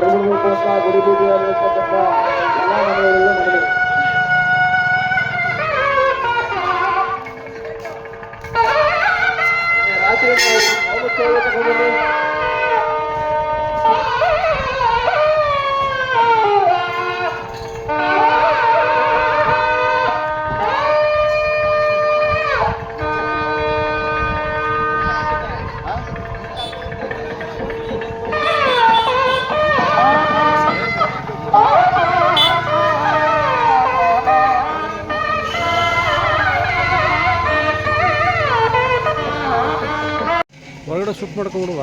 ಗುಡಿ ಬೀದಿಯಲ್ಲಿರ್ತಕ್ಕಂಥ ಎಲ್ಲ ಮನೆಗಳಿಗೂ ಮಗಳಿ ರಾತ್ರಿ ತಗೊಂಡು ಒಳಗಡೆ ಶೂಟ್ ಮಾಡ್ಕೊಂಡ್ಬಿಡುವ.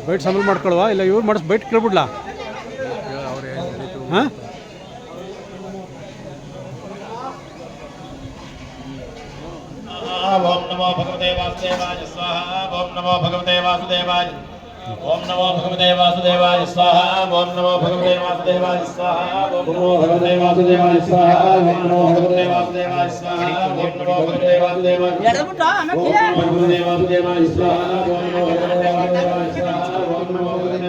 ಬೈಟ್ ಸಮಲ್ ಮಾಡ್ಕೊಳುವ ಇಲ್ಲ ಇವ್ರು ಮಾಡಿಸ್ ಬೈಟ್ ಕೇಳ್ಬಿಡ್ಲಾ? ಹಾಂ ಓಂ ನಮೋ ಭಗವತೆ ವಾಸುದೇವಾಯ ಸ್ವಾಹಾ. ಓಂ ನಮೋ ಭಗವತೆ ವಾಸುದೇವಾಯ. ಓಂ ನಮೋ ಭಗವತೆ ವಾಸುದೇವಾಯ ಸ್ವಾಹಾ. ಓಂ ನಮೋ ಭಗವತೆ ವಾಸುದೇವಾಯ ಸ್ವಾಹಾ. ಓಂ ನಮೋ ಭಗವತೆ ವಾಸುದೇವಾಯ ಸ್ವಾಹಾ. ಓಂ ನಮೋ ಭಗವತೆ ವಾಸುದೇವಾಯ ಸ್ವಾಹಾ. ಓಂ ನಮೋ ಭಗವತೆ ವಾಸುದೇವಾಯ ಸ್ವಾಹಾ. ಓಂ ನಮೋ ಭಗವತೆ ವಾಸುದೇವಾಯ ಸ್ವಾಹಾ. ಓಂ ನಮೋ ಭಗವತೆ ವಾಸುದೇವಾಯ ಸ್ವಾಹಾ. ಓಂ ನಮೋ ಭಗವತೆ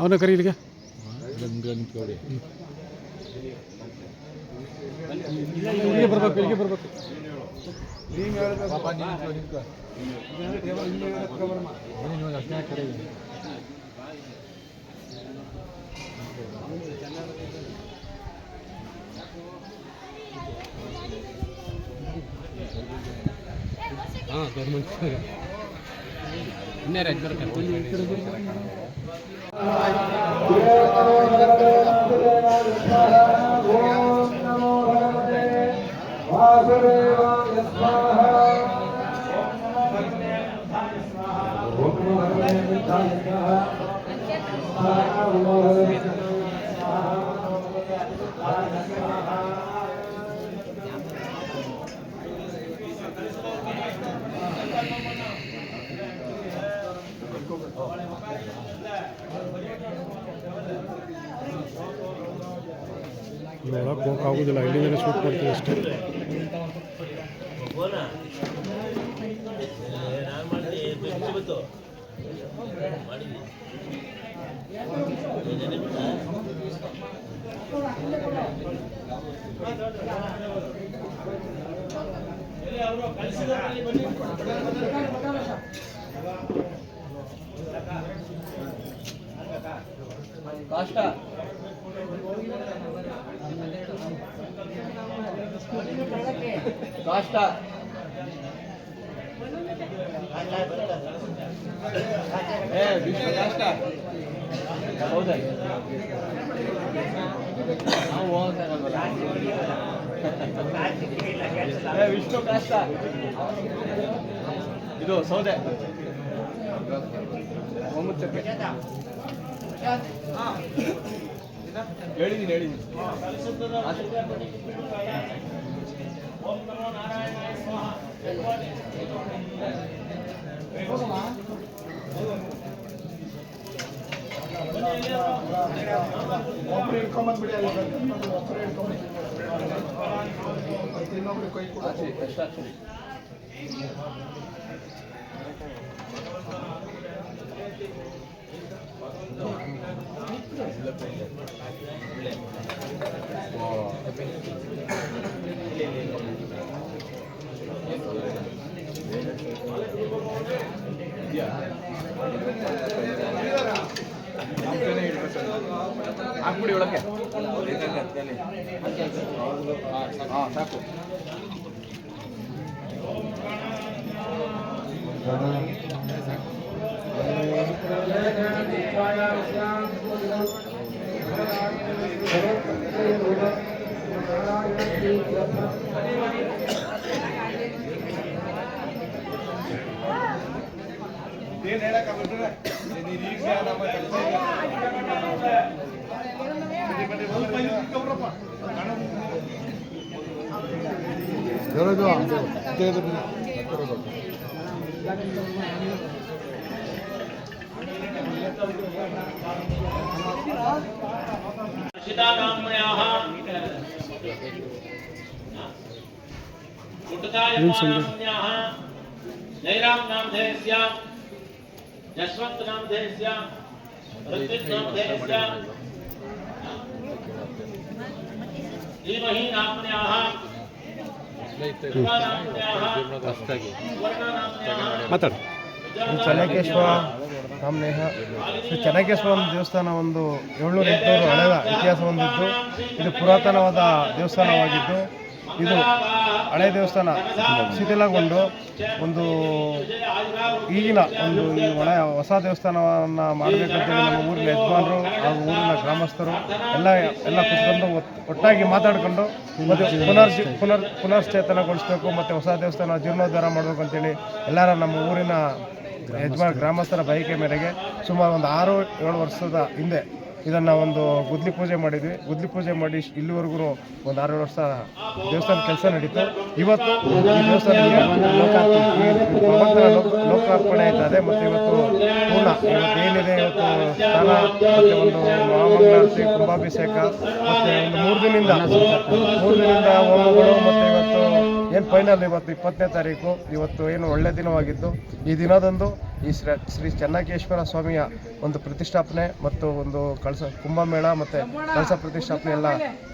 ಅವನ ಕರಿ ಇಲ್ಲಿಗೆ ಇಲ್ಲಿಗೆ ಬರ್ಬೇಕು ಇಲ್ಲಿಗೆ ಬರ್ಬೇಕು. ಹಾಂ ಗೌರ್ಮೆಂಟ್ ಇನ್ನೇ ರಾಜ್ಯ ಒಳಗೆ ಹೋಗೋಕ್ಕಾಗೋದಿಲ್ಲ, ಇಲ್ಲಿಂದಲೇ ಶೂಟ್ ಮಾಡ್ತೀವಿ ಅಷ್ಟೇ. ವಿಷ್ಣು ಕಾಷ್ಟ ಇದು ಸೌದೆ ಹೇಳಿದ್ದೀನಿ ಹಾಕ್ಬಿಡಿ ಒಳಕ್ಕೆ. ಸಾಕು. ಏನು ಹೇಳಕ್ಕಾಗ್ಬಿಟ್ರೆ जयराम नामधेयस्य यशवंत नामधेयस्य ऋत्विक नामधेयस्य धीमहि नाम्न्याः ಮಾತಾಡಿ. ಚೆನ್ನಕೇಶ್ವರ ನಾಮನೇಹ ಶ್ರೀ ಚೆನ್ನಕೇಶ್ವರ ದೇವಸ್ಥಾನ ಒಂದು 700-800 ಹಳೆಯ ಇತಿಹಾಸ ಹೊಂದಿದ್ದು, ಇದು ಪುರಾತನವಾದ ದೇವಸ್ಥಾನವಾಗಿದ್ದು, ಇದು ಹಳೆ ದೇವಸ್ಥಾನ ಶಿಥಿಲಗೊಂಡು ಒಂದು ಈಗಿನ ಒಂದು ಈ ಹೊಸ ದೇವಸ್ಥಾನವನ್ನು ಮಾಡಬೇಕಂತೇಳಿ ನಮ್ಮ ಊರಿನ ಯಜಮಾನರು ಹಾಗೂ ಊರಿನ ಗ್ರಾಮಸ್ಥರು ಎಲ್ಲ ಕುತ್ಕೊಂಡು ಒಟ್ಟಾಗಿ ಮಾತಾಡಿಕೊಂಡು ಮತ್ತು ಪುನಶ್ಚೇತನಗೊಳಿಸಬೇಕು ಮತ್ತು ಹೊಸ ದೇವಸ್ಥಾನ ಜೀರ್ಣೋದ್ಧಾರ ಮಾಡಬೇಕು ಅಂತೇಳಿ ಎಲ್ಲರ ನಮ್ಮ ಊರಿನ ಗ್ರಾಮಸ್ಥರ ಬಯಕೆ ಮೇರೆಗೆ ಸುಮಾರು ಒಂದು 6-7 ವರ್ಷದ ಹಿಂದೆ ಇದನ್ನು ಒಂದು ಗುದ್ಲಿ ಪೂಜೆ ಮಾಡಿದ್ವಿ. ಗುದ್ಲಿ ಪೂಜೆ ಮಾಡಿ ಇಲ್ಲಿವರೆಗೂ ಒಂದು 6 ವರ್ಷ ದೇವಸ್ಥಾನ ಕೆಲಸ ನಡೀತು. ಇವತ್ತು ಈ ದೇವಸ್ಥಾನಕ್ಕೆ ಲೋಕಾರ್ಪಣೆ ಆಯ್ತದೆ ಮತ್ತು ಇವತ್ತು ಪೂರ್ಣ ಏನಿದೆ ಇವತ್ತು ಸ್ನಾನ ಮತ್ತು ಒಂದು ಮಹಾಮಂಗಳಾರತಿ, ಕುಂಭಾಭಿಷೇಕ ಮತ್ತು ಒಂದು 3 ದಿನದಿಂದ ಹೋಮಗಳು ಮತ್ತು ಇವತ್ತು ಏನು ಫೈನಲ್ ಇವತ್ತು 20ನೇ ತಾರೀಕು ಇವತ್ತು ಏನು ಒಳ್ಳೆಯ ದಿನವಾಗಿದ್ದು, ಈ ದಿನದಂದು ಈ ಶ್ರೀ ಚೆನ್ನಕೇಶ್ವರ ಸ್ವಾಮಿಯ ಒಂದು ಪ್ರತಿಷ್ಠಾಪನೆ ಮತ್ತು ಒಂದು ಕುಂಭಮೇಳ ಮತ್ತು ಕಳಸ ಪ್ರತಿಷ್ಠಾಪನೆ ಎಲ್ಲ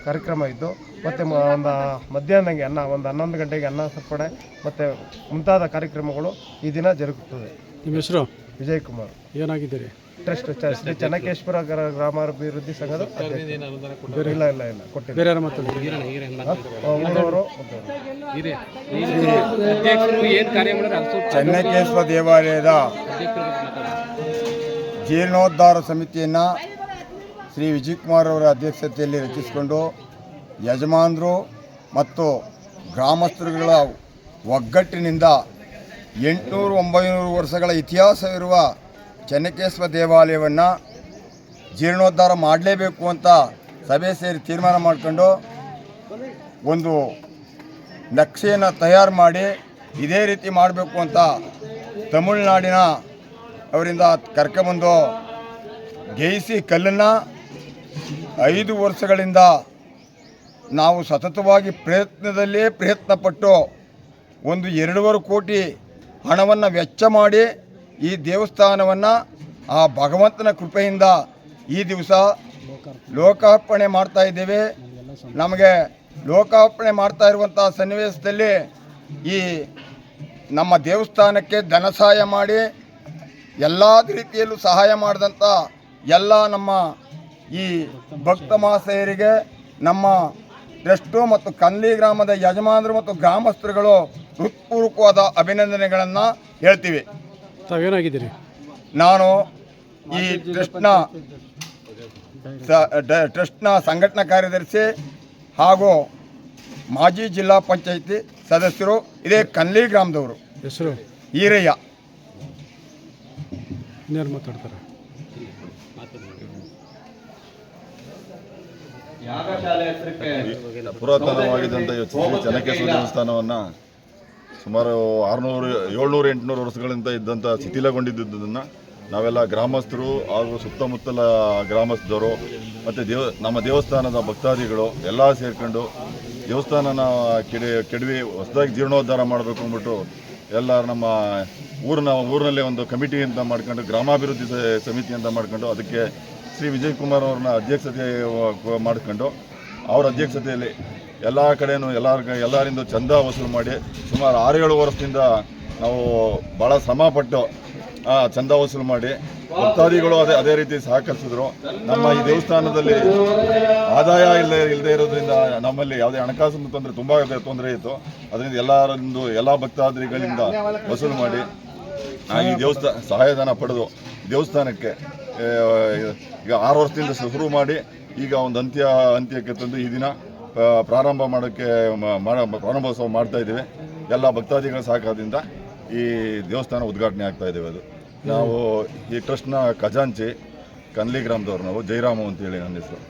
ಕಾರ್ಯಕ್ರಮ ಇದ್ದು, ಮತ್ತು ಒಂದು ಮಧ್ಯಾಹ್ನಂಗೆ ಒಂದು 11 ಗಂಟೆಗೆ ಅನ್ನ ಸರ್ಪಣೆ ಮತ್ತು ಮುಂತಾದ ಕಾರ್ಯಕ್ರಮಗಳು ಈ ದಿನ ಜರುಗುತ್ತದೆ. ನಿಮ್ಮ ಹೆಸರು? ವಿಜಯ್ ಕುಮಾರ್. ಏನಾಗಿದ್ದೀರಿ? ಟ್ರಸ್ಟ್ ಶ್ರೀ ಚೆನ್ನಕೇಶ್ವರ ಗ್ರಾಮಾಭಿವೃದ್ಧಿ ಸಂಘದ ಇಲ್ಲ ಕೊಟ್ಟಿಲ್ಲ. ಬೇರೆ ಯಾರು ಮಾತಾಡ್ತೀರಿ? ಊರವರು ಚೆನ್ನಕೇಶ್ವರ ದೇವಾಲಯದ ಜೀರ್ಣೋದ್ಧಾರ ಸಮಿತಿಯನ್ನು ಶ್ರೀ ವಿಜಯಕುಮಾರ್ ಅವರ ಅಧ್ಯಕ್ಷತೆಯಲ್ಲಿ ರಚಿಸಿಕೊಂಡು ಯಜಮಾನರು ಮತ್ತು ಗ್ರಾಮಸ್ಥರುಗಳ ಒಗ್ಗಟ್ಟಿನಿಂದ 800-900 ವರ್ಷಗಳ ಇತಿಹಾಸವಿರುವ ಚೆನ್ನಕೇಶ್ವರ ದೇವಾಲಯವನ್ನು ಜೀರ್ಣೋದ್ಧಾರ ಮಾಡಲೇಬೇಕು ಅಂತ ಸಭೆ ಸೇರಿ ತೀರ್ಮಾನ ಮಾಡಿಕೊಂಡು ಒಂದು ನಕ್ಷೆಯನ್ನು ತಯಾರು ಮಾಡಿ ಇದೇ ರೀತಿ ಮಾಡಬೇಕು ಅಂತ ತಮಿಳುನಾಡಿನ ಅವರಿಂದ ಕರ್ಕೊಂಬಂದು ಗೇಯಿಸಿ ಕಲ್ಲನ್ನು 5 ವರ್ಷಗಳಿಂದ ನಾವು ಸತತವಾಗಿ ಪ್ರಯತ್ನಪಟ್ಟು ಒಂದು 2.5 ಕೋಟಿ ಹಣವನ್ನು ವೆಚ್ಚ ಮಾಡಿ ಈ ದೇವಸ್ಥಾನವನ್ನು ಆ ಭಗವಂತನ ಕೃಪೆಯಿಂದ ಈ ದಿವಸ ಲೋಕಾರ್ಪಣೆ ಮಾಡ್ತಾ ಇದ್ದೇವೆ. ನಮಗೆ ಲೋಕಾರ್ಪಣೆ ಮಾಡ್ತಾ ಇರುವಂಥ ಸನ್ನಿವೇಶದಲ್ಲಿ ಈ ನಮ್ಮ ದೇವಸ್ಥಾನಕ್ಕೆ ಧನ ಸಹಾಯ ಮಾಡಿ ಎಲ್ಲ ರೀತಿಯಲ್ಲೂ ಸಹಾಯ ಮಾಡಿದಂಥ ಎಲ್ಲ ನಮ್ಮ ಈ ಭಕ್ತ ಮಹಾಶಯರಿಗೆ ನಮ್ಮ ಟ್ರಸ್ಟು ಮತ್ತು ಕನ್ಲಿ ಗ್ರಾಮದ ಯಜಮಾನರು ಮತ್ತು ಗ್ರಾಮಸ್ಥರುಗಳು ಹೃತ್ಪೂರ್ವಕವಾದ ಅಭಿನಂದನೆಗಳನ್ನು ಹೇಳ್ತೀವಿ. ತಾವೇನಾಗಿದ್ದೀರಿ? ನಾನು ಈ ಟ್ರಸ್ಟ್ನ ಸಂಘಟನಾ ಕಾರ್ಯದರ್ಶಿ ಹಾಗೂ ಮಾಜಿ ಜಿಲ್ಲಾ ಪಂಚಾಯಿತಿ ಸದಸ್ಯರು. ಇದೇ ಕನ್ಲಿ ಗ್ರಾಮದವರು. ಹೆಸರು? ಈರಯ್ಯ. ಇನ್ಯಾರು ಮಾತಾಡ್ತಾರೆ? ಪುರಾತನವಾಗಿದ್ದಂಥ ಶ್ರೀ ಚೆನ್ನಕೇಶ್ವರ ದೇವಸ್ಥಾನವನ್ನು ಸುಮಾರು 600-700-800 ವರ್ಷಗಳಿಂದ ಇದ್ದಂಥ ಶಿಥಿಲಗೊಂಡಿದ್ದುದನ್ನು ನಾವೆಲ್ಲ ಗ್ರಾಮಸ್ಥರು ಹಾಗೂ ಸುತ್ತಮುತ್ತಲ ಗ್ರಾಮಸ್ಥರು ಮತ್ತು ನಮ್ಮ ದೇವಸ್ಥಾನದ ಭಕ್ತಾದಿಗಳು ಎಲ್ಲ ಸೇರ್ಕೊಂಡು ದೇವಸ್ಥಾನನ ಕೆಡವಿ ಹೊಸದಾಗಿ ಜೀರ್ಣೋದ್ಧಾರ ಮಾಡಬೇಕು ಅಂದ್ಬಿಟ್ಟು ಎಲ್ಲ ನಮ್ಮ ಊರಿನಲ್ಲೇ ಒಂದು ಕಮಿಟಿ ಅಂತ ಮಾಡ್ಕೊಂಡು ಗ್ರಾಮಾಭಿವೃದ್ಧಿ ಸಮಿತಿ ಅಂತ ಮಾಡ್ಕೊಂಡು ಅದಕ್ಕೆ ಶ್ರೀ ವಿಜಯ್ ಕುಮಾರ್ ಅವ್ರನ್ನ ಅಧ್ಯಕ್ಷತೆ ಮಾಡ್ಕೊಂಡು ಅವ್ರ ಅಧ್ಯಕ್ಷತೆಯಲ್ಲಿ ಎಲ್ಲ ಕಡೆಯೂ ಎಲ್ಲರಿಂದ ಚಂದ ವಸೂಲು ಮಾಡಿ ಸುಮಾರು 6-7 ವರ್ಷದಿಂದ ನಾವು ಭಾಳ ಶ್ರಮಪಟ್ಟು ಚಂದ ವಸೂಲು ಮಾಡಿ ಭಕ್ತಾದಿಗಳು ಅದೇ ರೀತಿ ಸಹಕರಿಸಿದ್ರು. ನಮ್ಮ ಈ ದೇವಸ್ಥಾನದಲ್ಲಿ ಆದಾಯ ಇಲ್ಲದೆ ಇರೋದ್ರಿಂದ ನಮ್ಮಲ್ಲಿ ಯಾವುದೇ ಹಣಕಾಸಿನ ತೊಂದರೆ ಇತ್ತು. ಅದರಿಂದ ಎಲ್ಲ ಭಕ್ತಾದಿಗಳಿಂದ ವಸೂಲು ಮಾಡಿ ಈ ದೇವಸ್ಥಾನ ಸಹಾಯಧನ ಪಡೆದು ದೇವಸ್ಥಾನಕ್ಕೆ ಈಗ 6 ವರ್ಷದಿಂದ ಶುರು ಮಾಡಿ ಈಗ ಒಂದು ಅಂತ್ಯಕ್ಕೆ ತಂದು ಈ ದಿನ ಪ್ರಾರಂಭ ಮಾಡೋಕ್ಕೆ ಪ್ರಾರಂಭೋತ್ಸವ ಮಾಡ್ತಾ ಇದ್ದೀವಿ. ಎಲ್ಲ ಭಕ್ತಾದಿಗಳ ಸಹಕಾರದಿಂದ ಈ ದೇವಸ್ಥಾನ ಉದ್ಘಾಟನೆ ಆಗ್ತಾ ಇದ್ದೇವೆ. ಅದು ನಾವು ಈ ಟ್ರಸ್ಟ್ನ ಖಜಾಂಚಿ ಕನ್ಲಿ ಗ್ರಾಮದವ್ರು ನಾವು ಜೈರಾಮು ಅಂತೇಳಿ ನನ್ನ ಹೆಸರು.